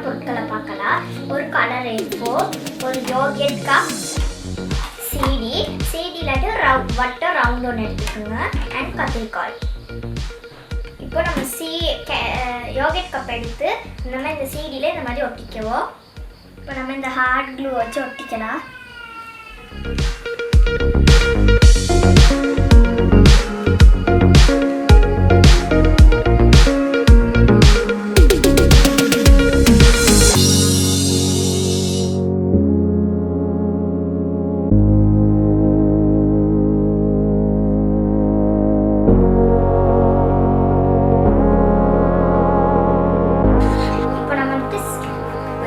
பொருட்களை பார்க்கலாம். ஒரு கலர் A4, ஒரு யோகர்ட் கப், CD இல்லாட்டி வட்ட ரவுண்ட் ஒன்று எடுத்துக்கோங்க அண்ட் கத்திரிக்காய். இப்போ நம்ம யோகர்ட் கப் எடுத்து நம்ம இந்த CDயில் இந்த மாதிரி ஒட்டிக்குவோம். இப்போ நம்ம இந்த ஹார்ட் க்ளூ வச்சு ஒட்டிக்கலாம்.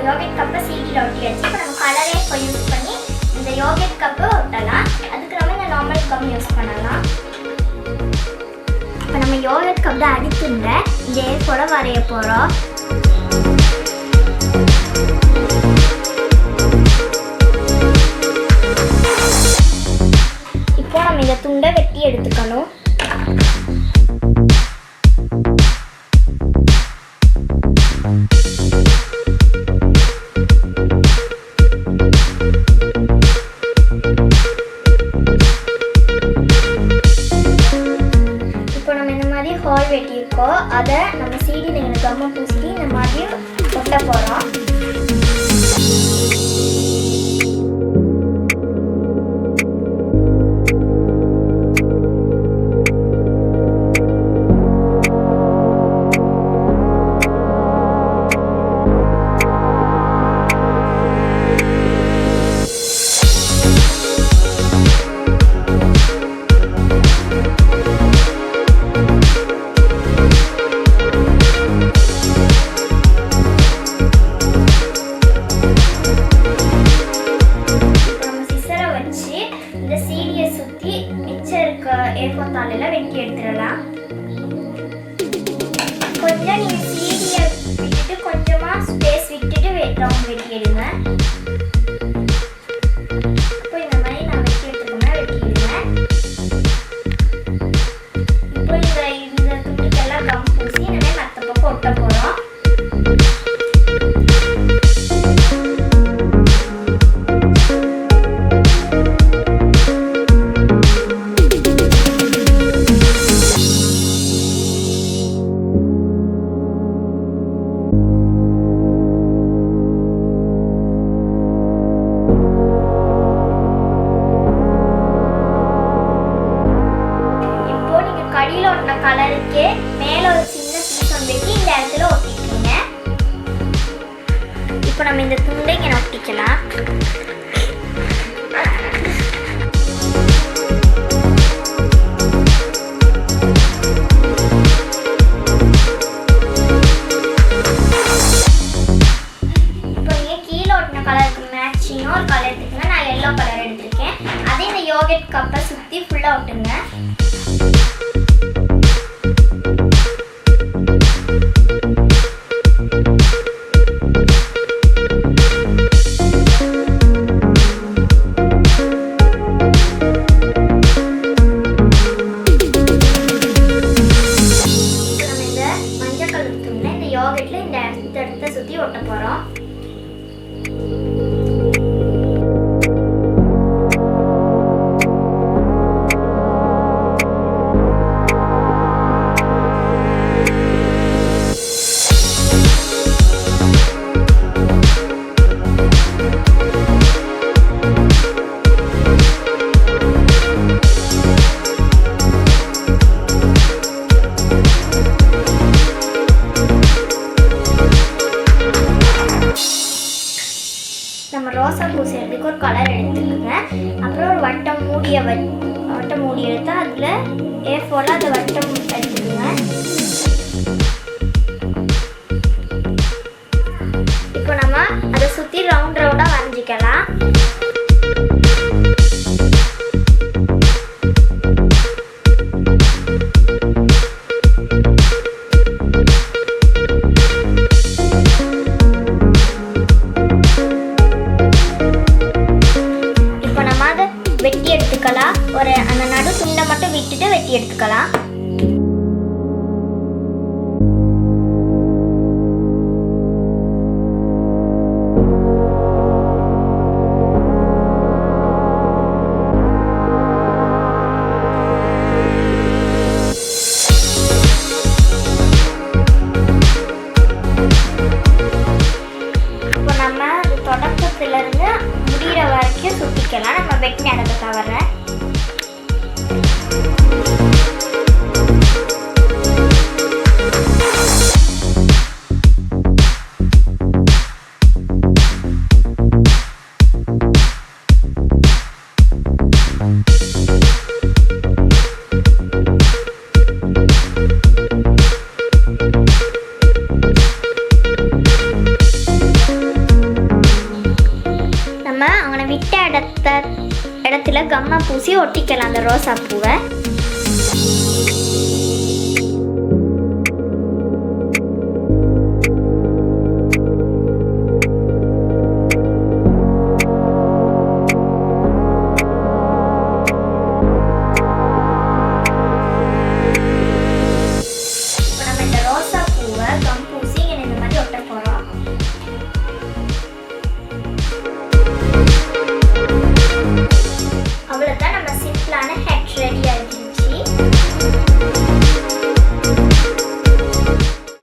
யோகர்ட் கப்பை CDயில் ஒட்டியாச்சு. இப்போ நம்ம கலரே இப்போ யூஸ் பண்ணி இந்த யோகர்ட் கப்பை ஒட்டலாம். அதுக்கு நம்ம இந்த நார்மல் கம் யூஸ் பண்ணலாம். இப்போ நம்ம யோகர்ட் கப்பில் அடித்துங்க இந்த A4 வரைய போகிறோம். இப்போ நம்ம இந்த துண்டை வெட்டி எடுத்துக்கணும். ஹால் வெட்டியிருக்கோம். அதை நம்ம CDயில் எங்களுக்கு கம்மை பூசிட்டு இந்த மாதிரி ஒட்ட போகிறோம். இந்த CDயை சுற்றி மிச்சம் இருக்க A4 தாளில் வெட்டி எடுத்துடலாம். கொஞ்சம் நீங்கள் CDயை விட்டுட்டு கொஞ்சமாக ஸ்பேஸ் விட்டுட்டு ரவுண்ட் வெட்டி எடுங்க. இப்போ இந்த மாதிரி நான் வெட்டி எடுத்துக்கோங்க, வெட்டிடுவேன். இப்போ இந்த துண்டுக்கெல்லாம் கம் பூசி இந்த மாதிரி மற்ற பக்கம் ஒட்ட போகிறோம். கடியில் ஒட்டின கலருக்கு மேலே ஒரு சின்ன பீஸ் வந்துட்டு இந்த இடத்துல ஒட்டிக்கோங்க. இப்போ நம்ம இந்த துண்டை இங்கே ஒட்டிக்கலாம். இப்போ நீங்கள் கீழே ஒட்டின கலருக்கு மேட்சிங்காக ஒரு கலர் எடுத்துக்கோங்க. நான் எல்லோ கலர் எடுத்திருக்கேன். அதே இந்த யோகர்ட் கப்பை சுற்றி ஃபுல்லாக ஒட்டுங்க. யோகர்ட்ல இந்த இடத்த சுற்றி ஒட்ட போகிறோம். நம்ம ரோசா பூ செய்யறதுக்கு ஒரு கலர் எடுத்துக்கோங்க. அப்புறம் ஒரு வட்டம் மூடி எடுத்து அதில் A4 அந்த வட்டம் எடுத்துக்கோங்க. இப்போ நம்ம அதை சுற்றி ரவுண்டாக வரைஞ்சிக்கலாம். வெட்டி எடுத்துக்கலாம். ஒரு அந்த நடு துண்டை மட்டும் விட்டுட்டு வெட்டி எடுத்துக்கலாம். ஒட்டிக்கலாம் அந்த ரோசா பூவை.